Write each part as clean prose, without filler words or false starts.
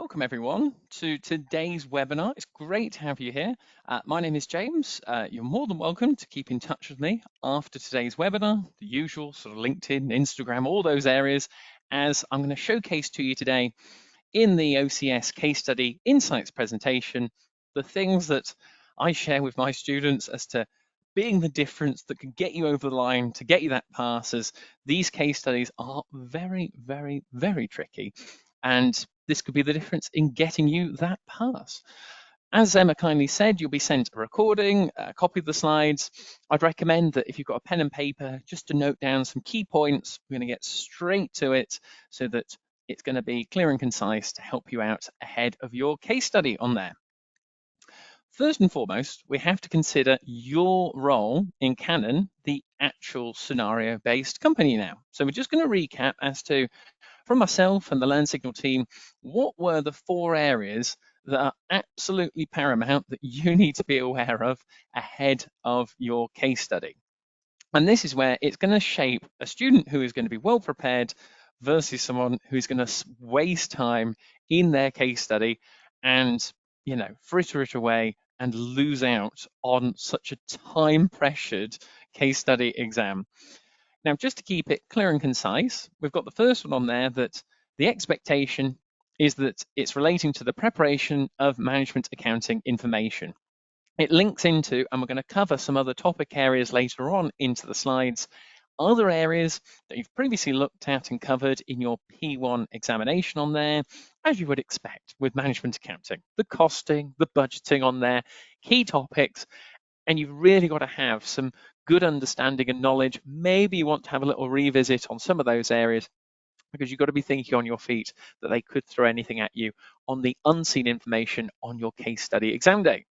welcome everyone to today's webinar. It's great to have you here. My name is James. You're more than welcome to keep in touch with me after today's webinar, the usual sort of LinkedIn, Instagram, all those areas, as I'm going to showcase to you today in the OCS case study insights presentation, the things that I share with my students as to being the difference that can get you over the line to get you that pass, as these case studies are very, very, very tricky. And this could be the difference in getting you that pass. As Emma kindly said, you'll be sent a recording, a copy of the slides. I'd recommend that if you've got a pen and paper, just to note down some key points. We're going to get straight to it so that it's going to be clear and concise to help you out ahead of your case study on there. First and foremost, we have to consider your role in Kannan, the actual scenario-based company now. So we're just going to recap as to, from myself and the Learnsignal team, what were the 4 areas that are absolutely paramount that you need to be aware of ahead of your case study. And this is where it's going to shape a student who is going to be well prepared versus someone who's going to waste time in their case study and, fritter it away and lose out on such a time-pressured case study exam. Now, just to keep it clear and concise, we've got the first one on there that the expectation is that it's relating to the preparation of management accounting information. It links into, and we're going to cover some other topic areas later on into the slides, other areas that you've previously looked at and covered in your P1 examination on there, as you would expect with management accounting, the costing, the budgeting on there, key topics, and you've really got to have some good understanding and knowledge. Maybe you want to have a little revisit on some of those areas, because you've got to be thinking on your feet that they could throw anything at you on the unseen information on your case study exam day.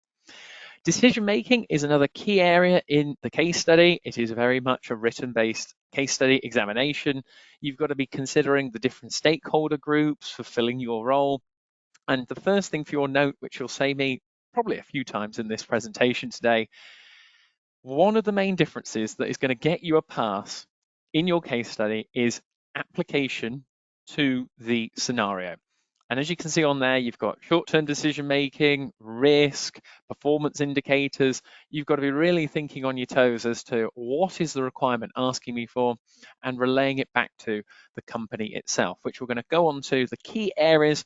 Decision making is another key area in the case study. It is very much a written-based case study examination. You've got to be considering the different stakeholder groups fulfilling your role. And the first thing for your note, which you'll say me probably a few times in this presentation today, one of the main differences that is going to get you a pass in your case study is application to the scenario. And as you can see on there, you've got short-term decision-making, risk, performance indicators. You've got to be really thinking on your toes as to what is the requirement asking me for, and relaying it back to the company itself, which we're going to go on to the key areas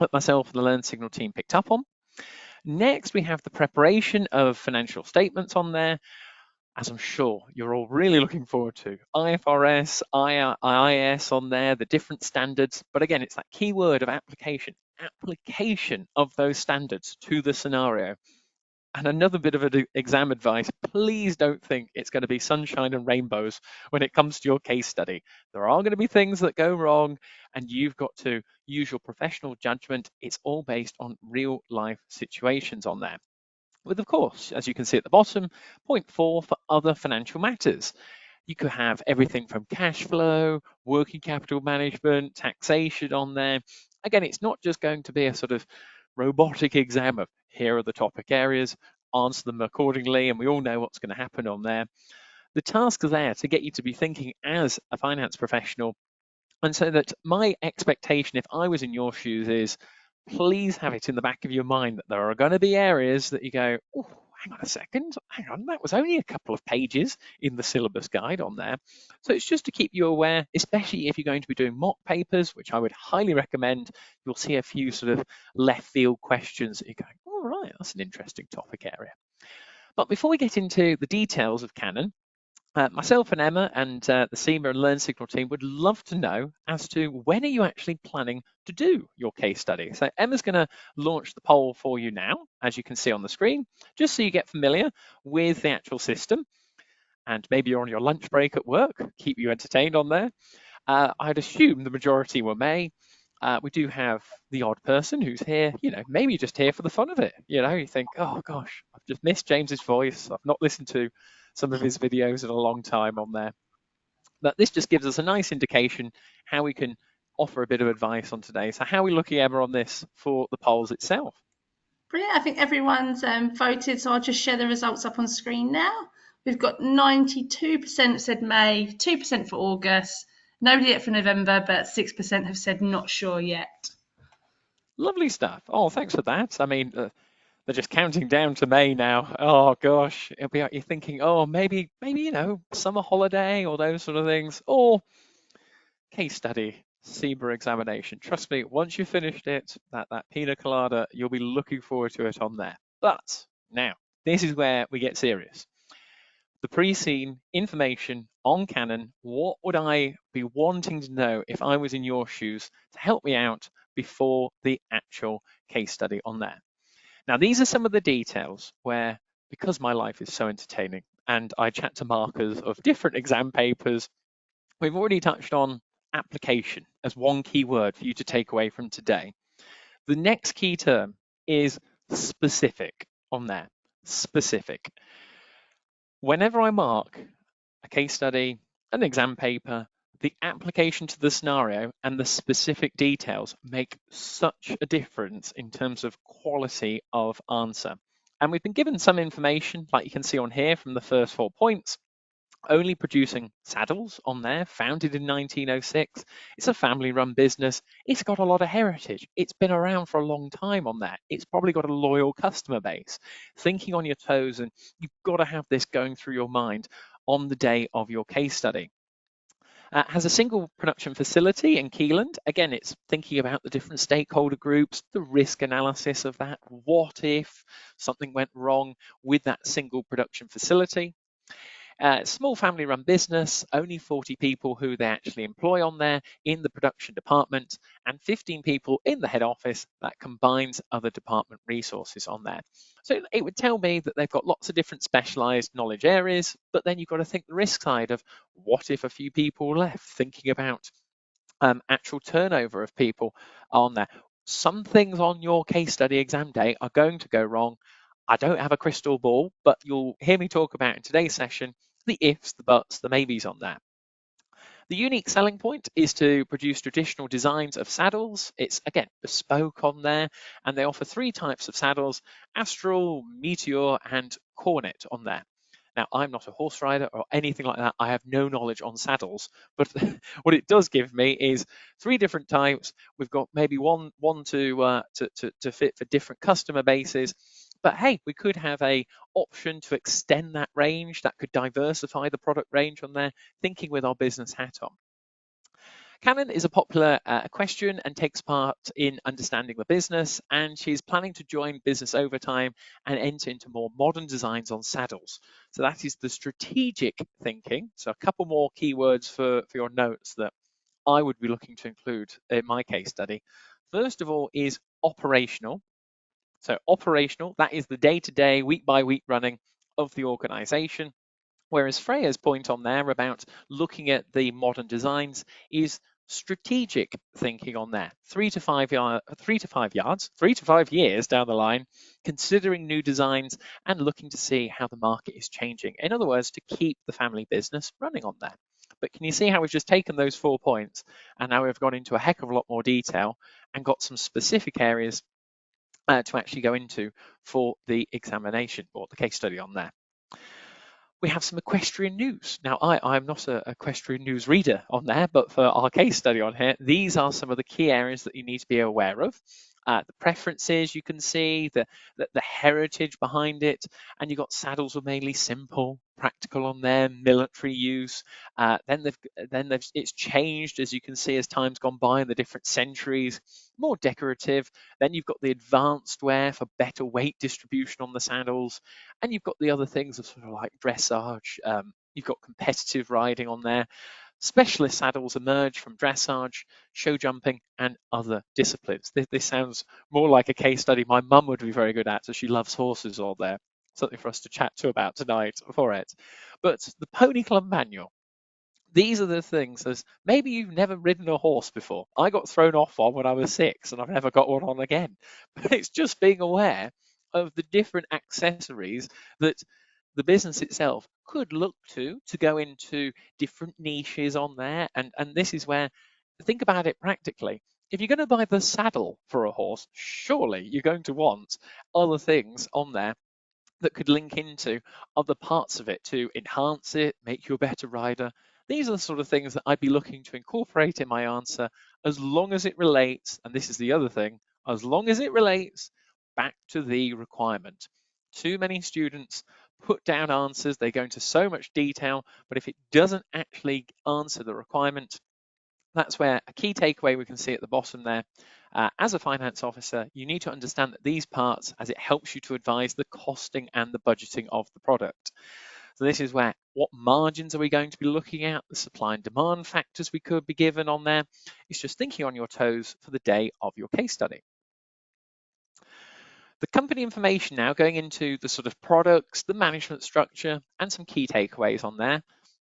that myself and the Learnsignal team picked up on. Next, we have the preparation of financial statements on there, as I'm sure you're all really looking forward to. IFRS, IIS on there, the different standards. But again, it's that key word of application of those standards to the scenario. And another bit of exam advice, please don't think it's going to be sunshine and rainbows when it comes to your case study. There are going to be things that go wrong, and you've got to use your professional judgment. It's all based on real life situations on there. With, of course, as you can see at the bottom, point 4 for other financial matters. You could have everything from cash flow, working capital management, taxation on there. Again, it's not just going to be a sort of robotic exam of here are the topic areas, answer them accordingly, and we all know what's going to happen on there. The task is there to get you to be thinking as a finance professional. And so that my expectation, if I was in your shoes, is please have it in the back of your mind that there are going to be areas that you go, oh, hang on a second, hang on, that was only a couple of pages in the syllabus guide on there. So it's just to keep you aware, especially if you're going to be doing mock papers, which I would highly recommend. You'll see a few sort of left field questions that you're going, all right, that's an interesting topic area. But before we get into the details of Kannan, myself and Emma and the CIMA and Learnsignal team would love to know as to when are you actually planning to do your case study. So Emma's going to launch the poll for you now, as you can see on the screen, just so you get familiar with the actual system. And maybe you're on your lunch break at work, keep you entertained on there. I'd assume the majority were May. We do have the odd person who's here, maybe just here for the fun of it. You think, oh gosh, I've just missed James's voice. I've not listened to some of his videos in a long time on there. But this just gives us a nice indication how we can offer a bit of advice on today. So how are we looking, Emma, on this for the polls itself? Brilliant. I think everyone's voted, so I'll just share the results up on screen now. We've got 92% said May, 2% for August, nobody yet for November, but 6% have said not sure yet. Lovely stuff. Oh, thanks for that. I mean, they're just counting down to May now. Oh gosh, it'll be like you're thinking, oh, maybe summer holiday or those sort of things, or case study, CIMA examination. Trust me, once you've finished it, that pina colada, you'll be looking forward to it on there. But now, this is where we get serious. The pre-seen information on Kannan, what would I be wanting to know if I was in your shoes to help me out before the actual case study on there? Now, these are some of the details where, because my life is so entertaining and I chat to markers of different exam papers, we've already touched on application as one key word for you to take away from today. The next key term is specific on there. Specific. Whenever I mark a case study, an exam paper, the application to the scenario and the specific details make such a difference in terms of quality of answer. And we've been given some information, like you can see on here from the first 4 points, only producing saddles on there, founded in 1906. It's a family-run business. It's got a lot of heritage. It's been around for a long time on that. It's probably got a loyal customer base. Thinking on your toes, and you've got to have this going through your mind on the day of your case study. Has a single production facility in Keyland. Again, it's thinking about the different stakeholder groups, the risk analysis of that. What if something went wrong with that single production facility? Small family run business, only 40 people who they actually employ on there in the production department, and 15 people in the head office that combines other department resources on there. So it would tell me that they've got lots of different specialized knowledge areas, but then you've got to think the risk side of what if a few people left, thinking about actual turnover of people on there. Some things on your case study exam day are going to go wrong. I don't have a crystal ball, but you'll hear me talk about in today's session the ifs, the buts, the maybes on that. The unique selling point is to produce traditional designs of saddles. It's, again, bespoke on there, and they offer 3 types of saddles: Astral, Meteor, and Cornet on there. Now, I'm not a horse rider or anything like that. I have no knowledge on saddles, but what it does give me is 3 different types. We've got maybe one to fit for different customer bases. But hey, we could have a option to extend that range that could diversify the product range on there, thinking with our business hat on. Kannan is a popular question and takes part in understanding the business, and she's planning to join Business Overtime and enter into more modern designs on saddles. So that is the strategic thinking. So a couple more keywords for your notes that I would be looking to include in my case study. First of all is operational. So operational, that is the day-to-day, week-by-week running of the organization. Whereas Freya's point on there about looking at the modern designs is strategic thinking on there. 3 to 5 years down the line, considering new designs and looking to see how the market is changing. In other words, to keep the family business running on there. But can you see how we've just taken those 4 points and now we've gone into a heck of a lot more detail and got some specific areas to actually go into for the examination or the case study on there. We have some equestrian news. Now, I'm not an equestrian news reader on there, but for our case study on here, these are some of the key areas that you need to be aware of. The preferences you can see, the heritage behind it, and you've got saddles were mainly simple, practical on there, military use. Then it's changed, as you can see, as time's gone by in the different centuries, more decorative. Then you've got the advanced wear for better weight distribution on the saddles, and you've got the other things of sort of like dressage. You've got competitive riding on there. Specialist saddles emerge from dressage, show jumping, and other disciplines. This sounds more like a case study my mum would be very good at, as she loves horses all there. Something for us to chat to about tonight for it. But the Pony Club Manual. These are the things as maybe you've never ridden a horse before. I got thrown off one when I was 6 and I've never got one on again. But it's just being aware of the different accessories that the business itself could look to go into different niches on there. And this is where, think about it practically. If you're going to buy the saddle for a horse, surely you're going to want other things on there that could link into other parts of it to enhance it, make you a better rider. These are the sort of things that I'd be looking to incorporate in my answer, as long as it relates, and this is the other thing, as long as it relates back to the requirement. Too many students put down answers, they go into so much detail, but if it doesn't actually answer the requirement, that's where a key takeaway we can see at the bottom there. As a finance officer, you need to understand that these parts, as it helps you to advise the costing and the budgeting of the product. So this is where, what margins are we going to be looking at, the supply and demand factors we could be given on there. It's just thinking on your toes for the day of your case study. The company information now, going into the sort of products, the management structure, and some key takeaways on there.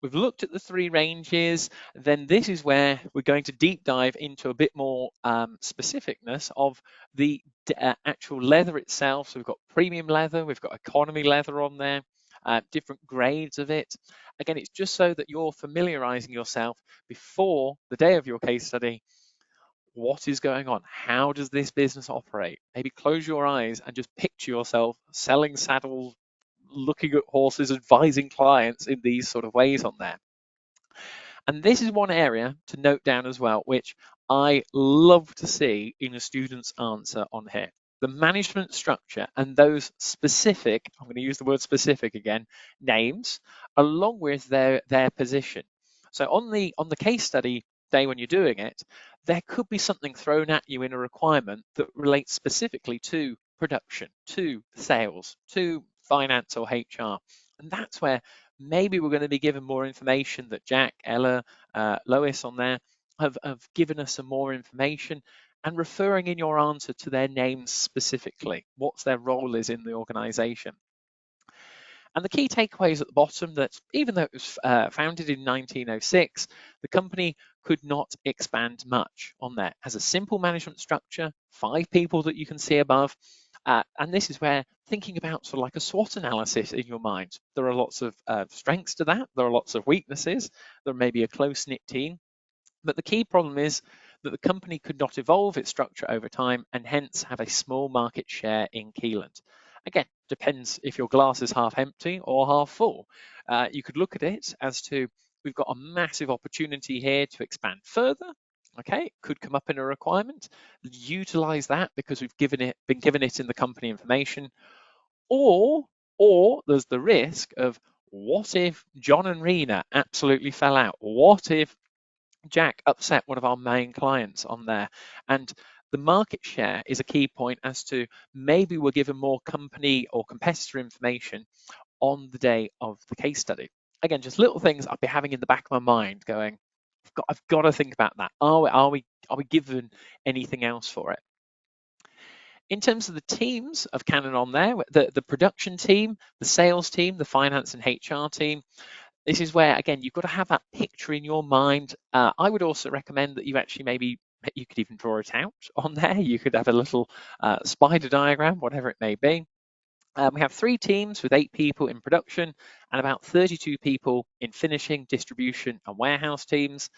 We've looked at the three ranges, then this is where we're going to deep dive into a bit more specificness of the actual leather itself. So we've got premium leather, we've got economy leather on there, different grades of it. Again, it's just so that you're familiarizing yourself before the day of your case study. What is going on? How does this business operate? Maybe close your eyes and just picture yourself selling saddles, looking at horses, advising clients in these sort of ways on there. And this is one area to note down as well, which I love to see in a student's answer on here. The management structure and those specific, I'm going to use the word specific again, names, along with their position. So on the case study day when you're doing it, there could be something thrown at you in a requirement that relates specifically to production, to sales, to finance or HR. And that's where maybe we're going to be given more information that Jack, Ella, Lois on there have given us some more information, and referring in your answer to their names specifically, what's their role is in the organization. And the key takeaways at the bottom, that even though it was founded in 1906, the company could not expand much on there. It has a simple management structure, 5 people that you can see above. And this is where thinking about sort of like a SWOT analysis in your mind. There are lots of strengths to that. There are lots of weaknesses. There may be a close-knit team. But the key problem is that the company could not evolve its structure over time and hence have a small market share in Keeland. Again, depends if your glass is half empty or half full. You could look at it as to, we've got a massive opportunity here to expand further. Okay, it could come up in a requirement. Utilize that because we've been given it in the company information. Or there's the risk of, what if John and Rena absolutely fell out? What if Jack upset one of our main clients on there? And the market share is a key point as to, maybe we're given more company or competitor information on the day of the case study. Again, just little things I'd be having in the back of my mind going, I've got to think about that. Are we given anything else for it? In terms of the teams of Kannan on there, the production team, the sales team, the finance and HR team, this is where, again, you've got to have that picture in your mind. I would also recommend that you actually, maybe you could even draw it out on there. You could have a little spider diagram, whatever it may be. We have 3 teams with 8 people in production and about 32 people in finishing, distribution and warehouse teams.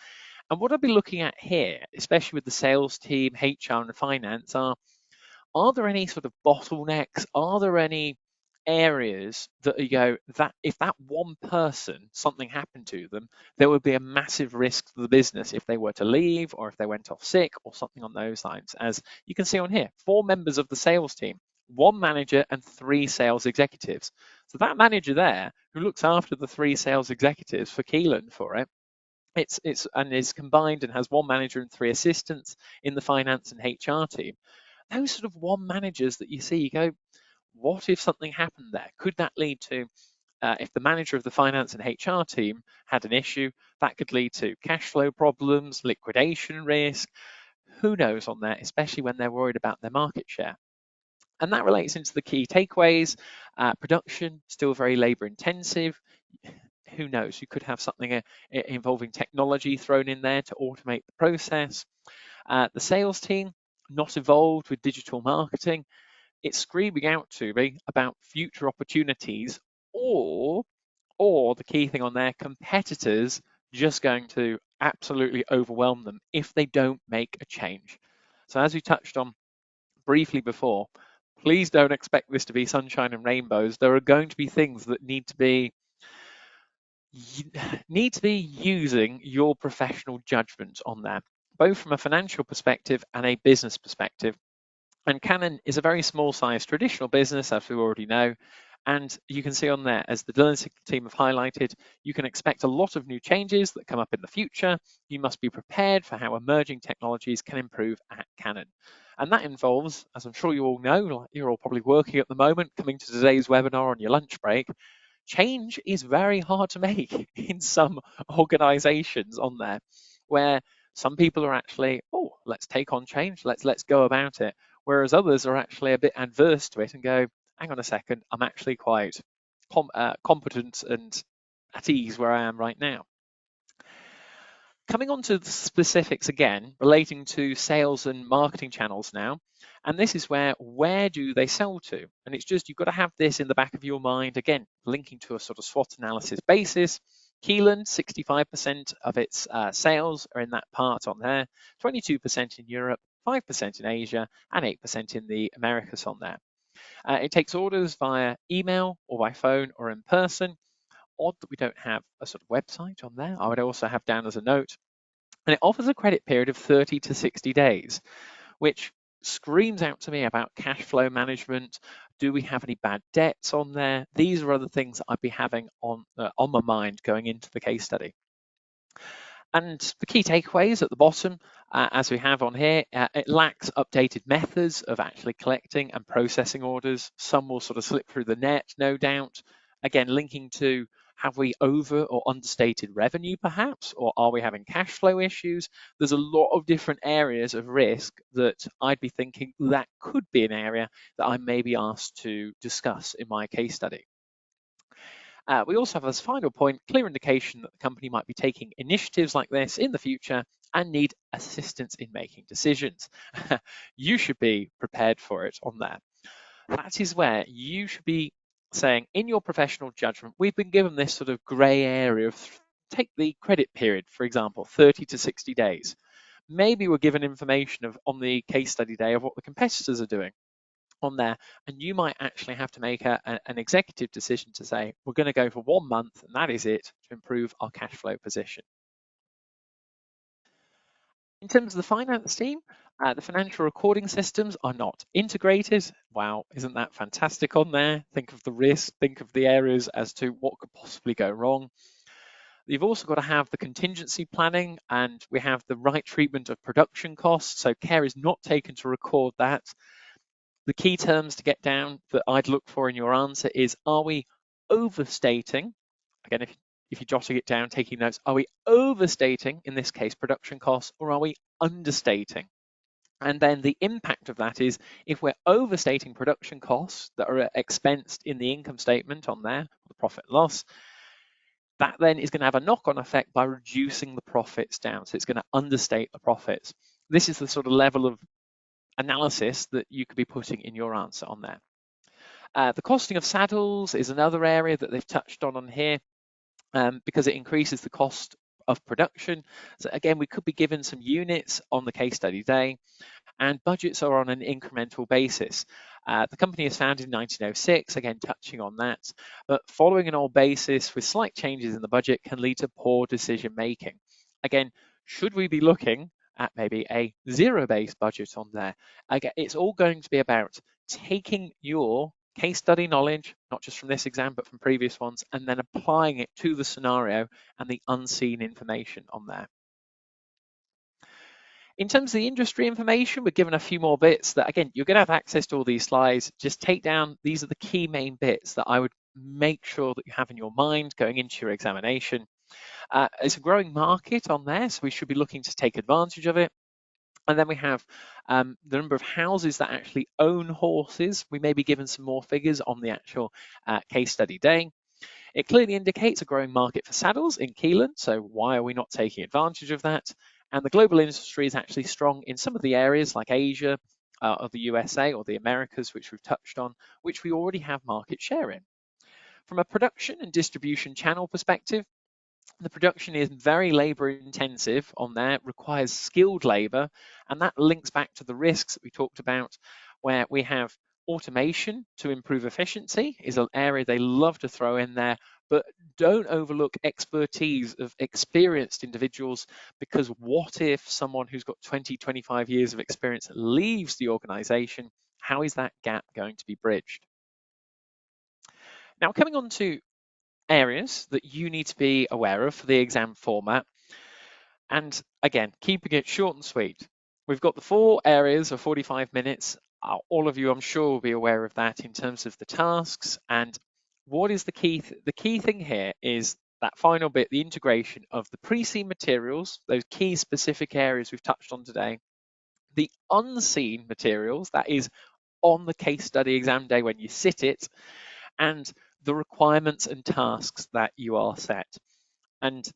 And what I'll be looking at here, especially with the sales team, HR and finance, are there any sort of bottlenecks? Are there any areas that you go, that if that one person, something happened to them, there would be a massive risk to the business if they were to leave or if they went off sick or something on those lines? As you can see on here, 4 members of the sales team, 1 manager and 3 sales executives. So that manager there, who looks after the 3 sales executives for Keelan for it, it's and is combined and has 1 manager and 3 assistants in the finance and HR team. Those sort of 1 managers that you see, you go, what if something happened there? Could that lead to, if the manager of the finance and HR team had an issue, that could lead to cash flow problems, liquidation risk, who knows on there, especially when they're worried about their market share. And that relates into the key takeaways. Production, still very labor intensive. Who knows, you could have something involving technology thrown in there to automate the process. The sales team, not involved with digital marketing. It's screaming out to me about future opportunities, or the key thing on their competitors just going to absolutely overwhelm them if they don't make a change. So as we touched on briefly before, please don't expect this to be sunshine and rainbows. There are going to be things that need to be using your professional judgment on there, both from a financial perspective and a business perspective. And Kannan is a very small size traditional business, as we already know. And you can see on there, as the Learnsignal team have highlighted, you can expect a lot of new changes that come up in the future. You must be prepared for how emerging technologies can improve at Kannan. And that involves, as I'm sure you all know, like you're all probably working at the moment, coming to today's webinar on your lunch break, change is very hard to make in some organizations on there, where some people are actually, oh, let's take on change, let's go about it, whereas others are actually a bit adverse to it and go, hang on a second, I'm actually quite competent and at ease where I am right now. Coming on to the specifics again, relating to sales and marketing channels now, and this is where do they sell to? And it's just, you've got to have this in the back of your mind, again, linking to a sort of SWOT analysis basis. Keelan, 65% of its sales are in that part on there, 22% in Europe, 5% in Asia, and 8% in the Americas on there. It takes orders via email or by phone or in person. Odd that we don't have a sort of website on there. I would also have down as a note. And it offers a credit period of 30 to 60 days, which screams out to me about cash flow management. Do we have any bad debts on there? These are other things that I'd be having on my mind going into the case study. And the key takeaways at the bottom, as we have on here, it lacks updated methods of actually collecting and processing orders. Some will sort of slip through the net, no doubt. Again, linking to, have we over or understated revenue perhaps, or are we having cash flow issues? There's a lot of different areas of risk that I'd be thinking that could be an area that I may be asked to discuss in my case study. We also have as final point, clear indication that the company might be taking initiatives like this in the future and need assistance in making decisions. You should be prepared for it on that. That is where you should be saying, in your professional judgment, we've been given this sort of grey area of, take the credit period, for example, 30 to 60 days. Maybe we're given information on the case study day of what the competitors are doing on there, and you might actually have to make an executive decision to say, we're going to go for 1 month and that is it, to improve our cash flow position. In terms of the finance team, the financial recording systems are not integrated. Wow, isn't that fantastic on there? Think of the risk, think of the areas as to what could possibly go wrong. You've also got to have the contingency planning, and we have the right treatment of production costs, so care is not taken to record that. The key terms to get down that I'd look for in your answer is, are we overstating? Again, if you're jotting it down, taking notes, are we overstating, in this case, production costs, or are we understating? And then the impact of that is, if we're overstating production costs that are expensed in the income statement on there, the profit and loss, that then is going to have a knock-on effect by reducing the profits down. So it's going to understate the profits. This is the sort of level of analysis that you could be putting in your answer on there. The costing of saddles is another area that they've touched on here, because it increases the cost of production. So again, we could be given some units on the case study day, and budgets are on an incremental basis. The company is founded in 1906, again touching on that, but following an old basis with slight changes in the budget can lead to poor decision making. Again, should we be looking at maybe a zero-based budget on there? Again, it's all going to be about taking your case study knowledge, not just from this exam, but from previous ones, and then applying it to the scenario and the unseen information on there. In terms of the industry information, we're given a few more bits that, again, you're going to have access to all these slides. Just take down, these are the key main bits that I would make sure that you have in your mind going into your examination. It's a growing market on there, so we should be looking to take advantage of it. And then we have the number of houses that actually own horses. We may be given some more figures on the actual case study day. It clearly indicates a growing market for saddles in Keelan, so why are we not taking advantage of that? And the global industry is actually strong in some of the areas like Asia, or the USA, or the Americas, which we've touched on, which we already have market share in. From a production and distribution channel perspective, the production is very labor intensive on there, requires skilled labor, and that links back to the risks that we talked about, where we have automation to improve efficiency is an area they love to throw in there, but don't overlook expertise of experienced individuals, because what if someone who's got 20, 25 years of experience leaves the organization? How is that gap going to be bridged? Now, coming on to areas that you need to be aware of for the exam format, and again, keeping it short and sweet. We've got the 4 areas of 45 minutes. All of you, I'm sure, will be aware of that in terms of the tasks. And what is the key? The key thing here is that final bit, the integration of the pre-seen materials, those key specific areas we've touched on today, the unseen materials, that is on the case study exam day when you sit it, and the requirements and tasks that you are set. And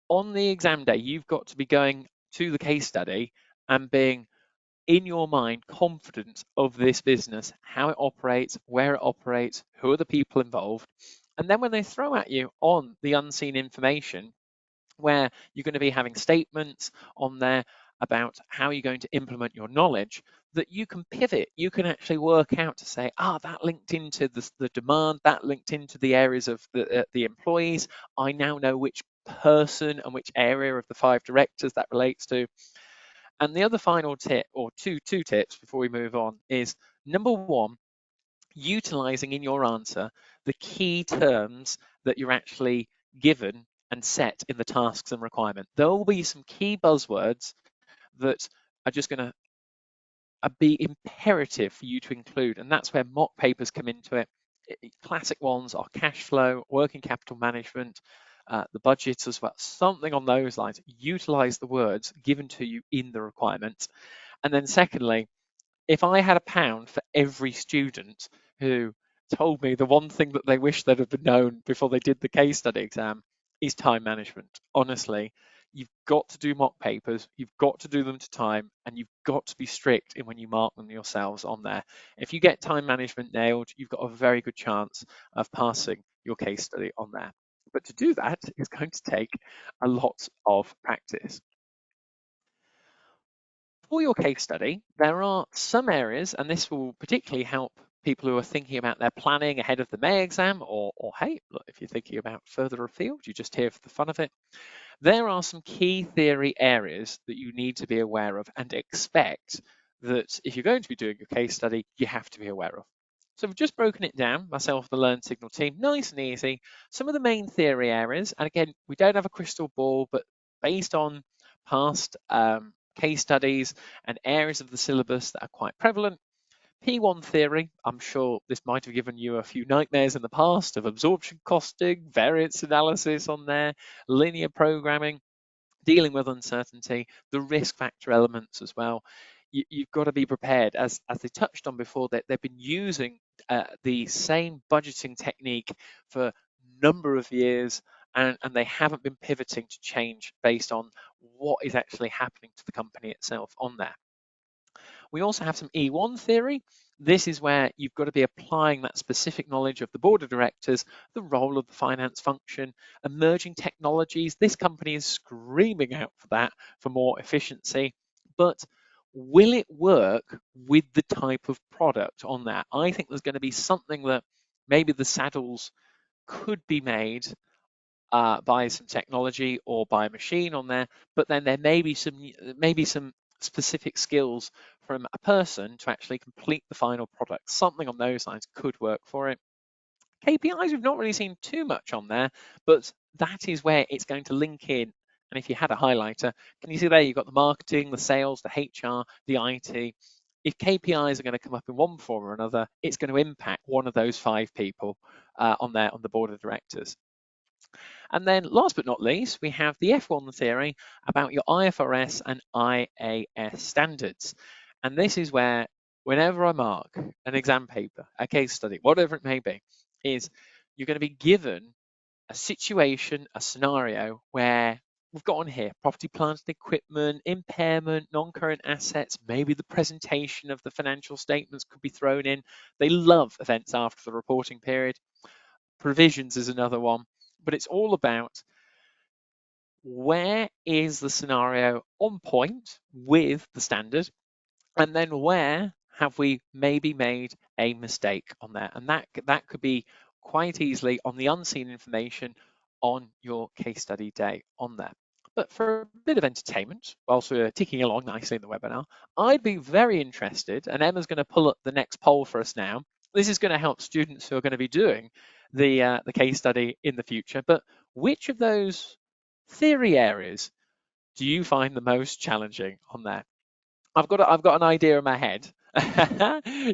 on the exam day, you've got to be going to the case study and being in your mind confident of this business, how it operates, where it operates, who are the people involved. And then when they throw at you on the unseen information, where you're going to be having statements on there about how you're going to implement your knowledge, that you can pivot, you can actually work out to say, that linked into the demand, that linked into the areas of the employees. I now know which person and which area of the 5 directors that relates to. And the other final tip, or two tips before we move on, is number 1, utilizing in your answer the key terms that you're actually given and set in the tasks and requirement. There will be some key buzzwords that are just going to be imperative for you to include, and that's where mock papers come into it. Classic ones are cash flow, working capital management, the budget as well, something on those lines. Utilize the words given to you in the requirements. And then secondly, if I had £1 for every student who told me the one thing that they wish they'd have known before they did the case study exam, is time management. Honestly, you've got to do mock papers, you've got to do them to time, and you've got to be strict in when you mark them yourselves on there. If you get time management nailed, you've got a very good chance of passing your case study on there. But to do that is going to take a lot of practice. For your case study, there are some areas, and this will particularly help people who are thinking about their planning ahead of the May exam, or hey, look, if you're thinking about further afield, you're just here for the fun of it. There are some key theory areas that you need to be aware of and expect that if you're going to be doing your case study, you have to be aware of. So we've just broken it down, myself, the Learnsignal team, nice and easy. Some of the main theory areas, and again, we don't have a crystal ball, but based on past case studies and areas of the syllabus that are quite prevalent. P1 theory, I'm sure this might have given you a few nightmares in the past of absorption costing, variance analysis on there, linear programming, dealing with uncertainty, the risk factor elements as well. You've got to be prepared. As they touched on before, that they've been using the same budgeting technique for a number of years, and they haven't been pivoting to change based on what is actually happening to the company itself on there. We also have some E1 theory. This is where you've got to be applying that specific knowledge of the board of directors, the role of the finance function, emerging technologies. This company is screaming out for that, for more efficiency. But will it work with the type of product on that? I think there's going to be something that maybe the saddles could be made by some technology or by a machine on there, but then there may be some specific skills from a person to actually complete the final product. Something on those lines could work for it. KPIs, we've not really seen too much on there, but that is where it's going to link in. And if you had a highlighter, can you see there you've got the marketing, the sales, the HR, the IT. If KPIs are going to come up in one form or another, it's going to impact one of those 5 people on the board of directors. And then last but not least, we have the F1 theory about your IFRS and IAS standards. And this is where whenever I mark an exam paper, a case study, whatever it may be, is you're going to be given a situation, a scenario where we've got on here property, plant and equipment, impairment, non-current assets, maybe the presentation of the financial statements could be thrown in. They love events after the reporting period. Provisions is another one, but it's all about where is the scenario on point with the standard, and then where have we maybe made a mistake on there. And that could be quite easily on the unseen information on your case study day on there. But for a bit of entertainment, whilst we're ticking along nicely in the webinar, I'd be very interested, and Emma's going to pull up the next poll for us now. This is going to help students who are going to be doing the case study in the future. But which of those theory areas do you find the most challenging on there? I've got an idea in my head.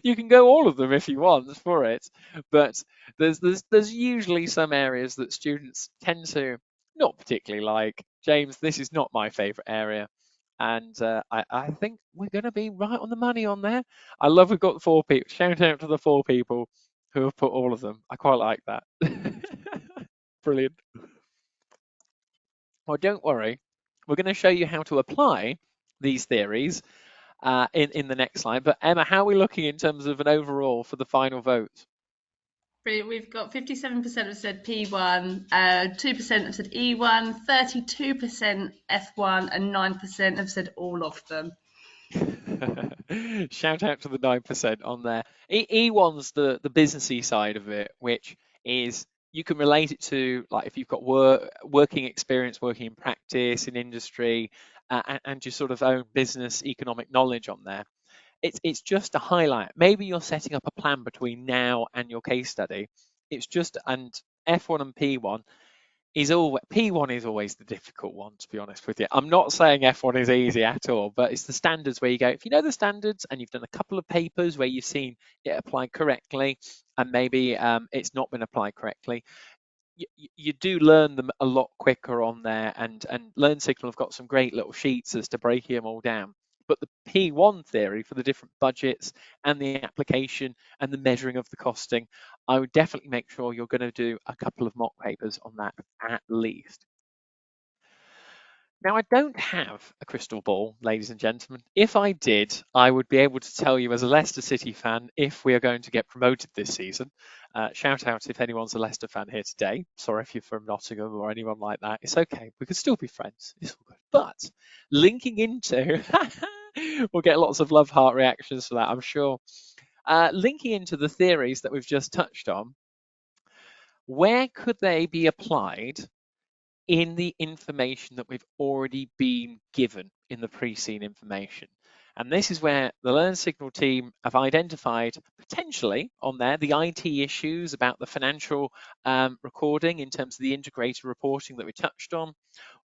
You can go all of them if you want for it, but there's usually some areas that students tend to not particularly like. James, this is not my favourite area, and I think we're going to be right on the money on there. I love we've got 4 people. Shout out to the 4 people who have put all of them. I quite like that. Brilliant. Well, don't worry. We're going to show you how to apply these theories in the next slide. But Emma, how are we looking in terms of an overall for the final vote? We've got 57% have said P1, 2% have said E1, 32% F1, and 9% have said all of them. Shout out to the 9% on there. E1's the businessy side of it, which is you can relate it to, like, if you've got working experience, working in practice, in industry, and your sort of own business economic knowledge on there. It's just a highlight. Maybe you're setting up a plan between now and your case study. It's just, and F1 and P1 is always, P1 is always the difficult one, to be honest with you. I'm not saying F1 is easy at all, but it's the standards where you go, if you know the standards and you've done a couple of papers where you've seen it applied correctly and maybe it's not been applied correctly, you do learn them a lot quicker on there, and Learnsignal have got some great little sheets as to breaking them all down. But the P1 theory for the different budgets and the application and the measuring of the costing, I would definitely make sure you're going to do a couple of mock papers on that at least. Now, I don't have a crystal ball, ladies and gentlemen. If I did, I would be able to tell you as a Leicester City fan if we are going to get promoted this season. Shout out if anyone's a Leicester fan here today. Sorry if you're from Nottingham or anyone like that. It's okay. We could still be friends. It's all good. But linking into, we'll get lots of love heart reactions for that, I'm sure. Linking into the theories that we've just touched on, where could they be applied in the information that we've already been given in the pre-seen information? And this is where the Learnsignal team have identified potentially on there the IT issues about the financial recording in terms of the integrated reporting that we touched on,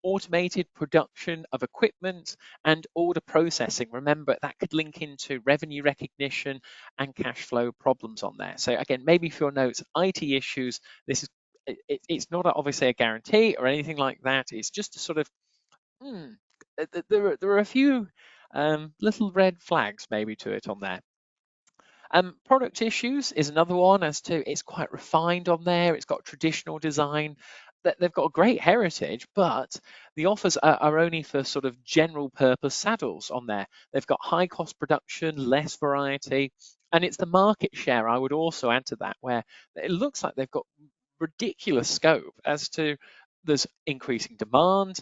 automated production of equipment and order processing. Remember, that could link into revenue recognition and cash flow problems on there. So again, maybe for your notes, IT issues, this is it's not obviously a guarantee or anything like that. It's just a sort of, there are a few little red flags maybe to it on there. Product issues is another one, as to it's quite refined on there. It's got traditional design. They've got a great heritage, but the offers are only for sort of general purpose saddles on there. They've got high cost production, less variety, and it's the market share I would also add to that, where it looks like they've got ridiculous scope as to there's increasing demand,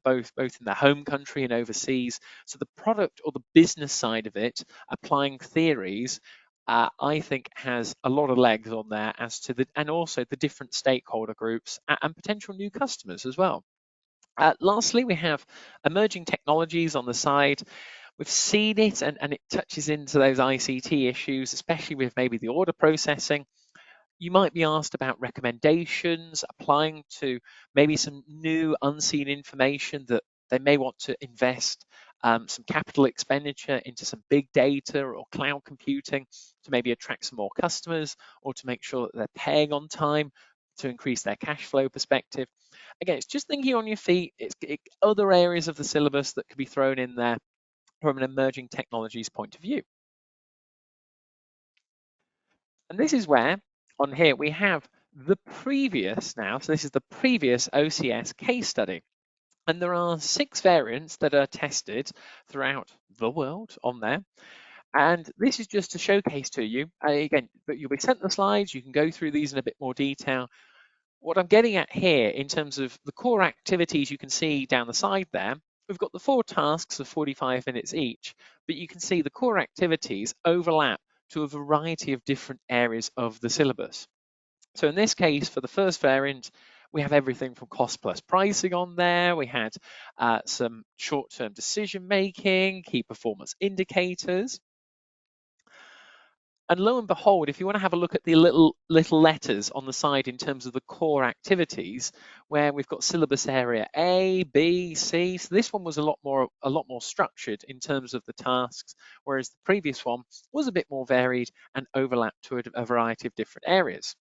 both in their home country and overseas. So the product or the business side of it, applying theories, I think has a lot of legs on there as to and also the different stakeholder groups and potential new customers as well. Lastly, we have emerging technologies on the side. We've seen it, and it touches into those ICT issues, especially with maybe the order processing. You might be asked about recommendations, applying to maybe some new unseen information that they may want to invest some capital expenditure into some big data or cloud computing to maybe attract some more customers or to make sure that they're paying on time to increase their cash flow perspective. Again, it's just thinking on your feet. It's other areas of the syllabus that could be thrown in there from an emerging technologies point of view. And this is where on here we have the previous now. So this is the previous OCS case study. And there are 6 variants that are tested throughout the world on there. And this is just to showcase to you, again, but you'll be sent the slides. You can go through these in a bit more detail. What I'm getting at here in terms of the core activities, you can see down the side there, we've got the 4 tasks of 45 minutes each, but you can see the core activities overlap to a variety of different areas of the syllabus. So in this case, for the first variant, we have everything from cost plus pricing on there. We had some short-term decision making, key performance indicators. And lo and behold, if you want to have a look at the little letters on the side in terms of the core activities, where we've got syllabus area A, B, C. So this one was a lot more structured in terms of the tasks, whereas the previous one was a bit more varied and overlapped to a variety of different areas.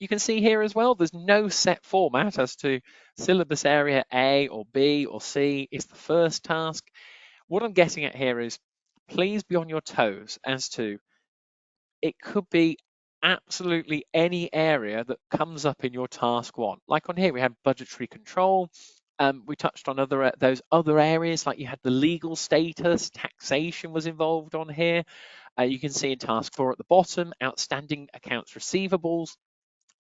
You can see here as well, there's no set format as to syllabus area A or B or C is the first task. What I'm getting at here is please be on your toes as to it could be absolutely any area that comes up in your task one. Like on here, we have budgetary control. We touched on those other areas, like you had the legal status, taxation was involved on here. You can see in task 4 at the bottom, outstanding accounts receivables.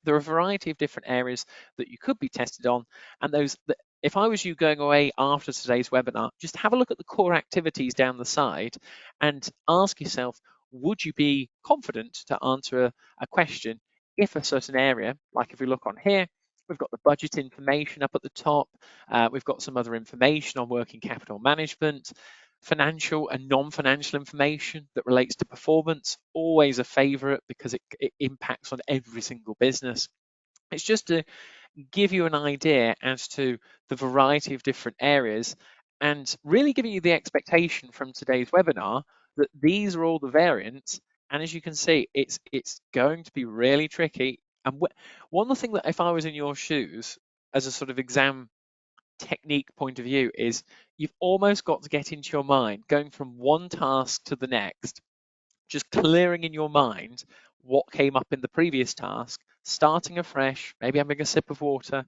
There are a variety of different areas that you could be tested on, and if I was you going away after today's webinar, just have a look at the core activities down the side and ask yourself, would you be confident to answer a question if a certain area, like if we look on here, we've got the budget information up at the top, we've got some other information on working capital management, financial and non-financial information that relates to performance, always a favorite because it impacts on every single business. It's just to give you an idea as to the variety of different areas and really giving you the expectation from today's webinar that these are all the variants. And as you can see, it's going to be really tricky. And one of the things that if I was in your shoes as a sort of exam technique point of view is you've almost got to get into your mind going from one task to the next, just clearing in your mind what came up in the previous task, starting afresh, maybe having a sip of water,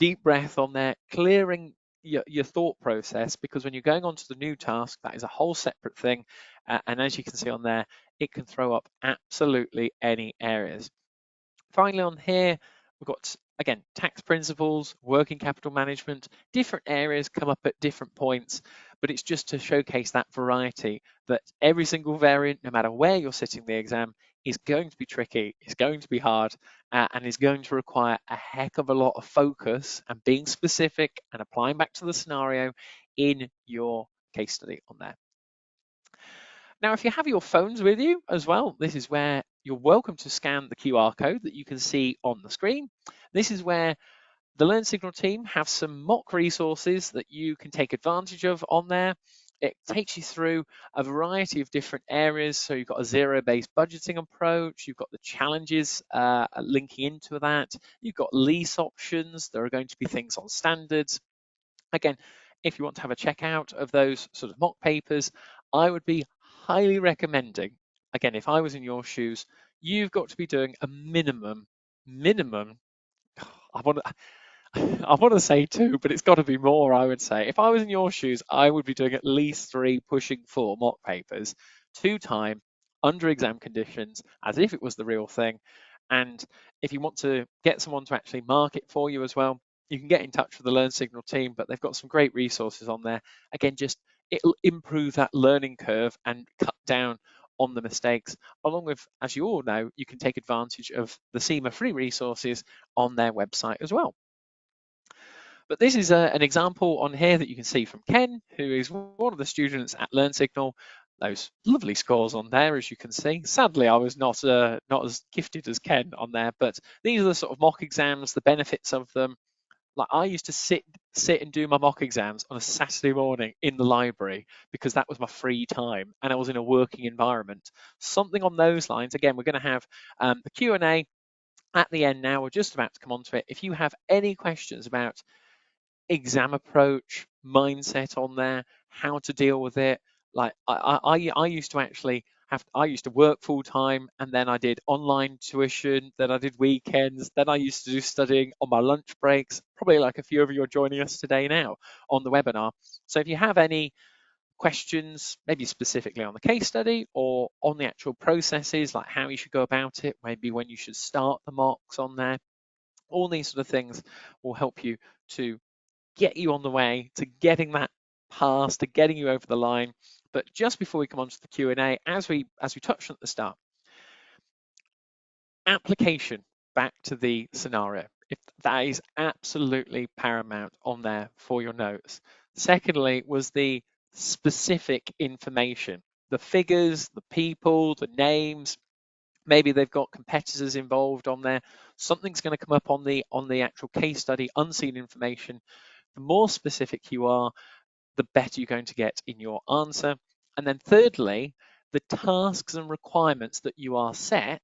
deep breath on there, clearing your thought process, because when you're going on to the new task, that is a whole separate thing. And as you can see on there, it can throw up absolutely any areas. Finally on here, we've got, again, tax principles, working capital management, different areas come up at different points, but it's just to showcase that variety that every single variant, no matter where you're sitting the exam, is going to be tricky, is going to be hard, and is going to require a heck of a lot of focus and being specific and applying back to the scenario in your case study on there. Now, if you have your phones with you as well, this is where you're welcome to scan the QR code that you can see on the screen. This is where the Learnsignal team have some mock resources that you can take advantage of on there. It takes you through a variety of different areas. So you've got a zero-based budgeting approach, you've got the challenges linking into that, you've got lease options, there are going to be things on standards. Again, if you want to have a checkout of those sort of mock papers, I would be highly recommending, again, if I was in your shoes, you've got to be doing a minimum, I want to, I want to say 2, but it's got to be more, I would say. If I was in your shoes, I would be doing at least 3, pushing 4 mock papers, 2 time, under exam conditions, as if it was the real thing. And if you want to get someone to actually mark it for you as well, you can get in touch with the Learnsignal team, but they've got some great resources on there. Again, just it'll improve that learning curve and cut down on the mistakes, along with, as you all know, you can take advantage of the CIMA free resources on their website as well. But this is an example on here that you can see from Ken, who is one of the students at Learnsignal. Those lovely scores on there, as you can see. Sadly, I was not as gifted as Ken on there, but these are the sort of mock exams, the benefits of them. Like I used to sit and do my mock exams on a Saturday morning in the library because that was my free time and I was in a working environment. Something on those lines. Again, we're going to have the Q&A at the end now. We're just about to come on to it. If you have any questions about exam approach, mindset on there, how to deal with it. Like I used to actually I used to work full time and then I did online tuition, then I did weekends, then I used to do studying on my lunch breaks, probably like a few of you are joining us today now on the webinar. So if you have any questions, maybe specifically on the case study or on the actual processes, like how you should go about it, maybe when you should start the mocks on there, all these sort of things will help you to get you on the way to getting that pass, to getting you over the line. But just before we come on to the Q&A, as we touched on at the start, application. back to the scenario. If that is absolutely paramount on there for your notes. Secondly, was the specific information, the figures, the people, the names. Maybe they've got competitors involved on there. Something's going to come up on the actual case study, unseen information. The more specific you are, the better you're going to get in your answer. And then thirdly, the tasks and requirements that you are set,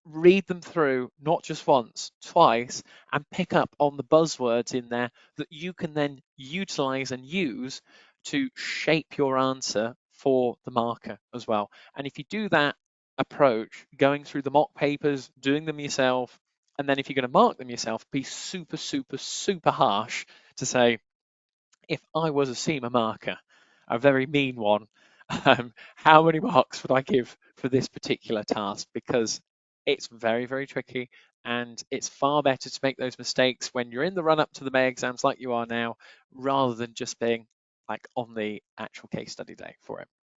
read them through not just once, twice, and pick up on the buzzwords in there that you can then utilize and use to shape your answer for the marker as well. And if you do that approach, going through the mock papers, doing them yourself, and then if you're going to mark them yourself, be super, super, super harsh to say, if I was a CIMA marker, a very mean one, how many marks would I give for this particular task? Because it's very, very tricky, and it's far better to make those mistakes when you're in the run up to the May exams like you are now, rather than just being like on the actual case study day for it.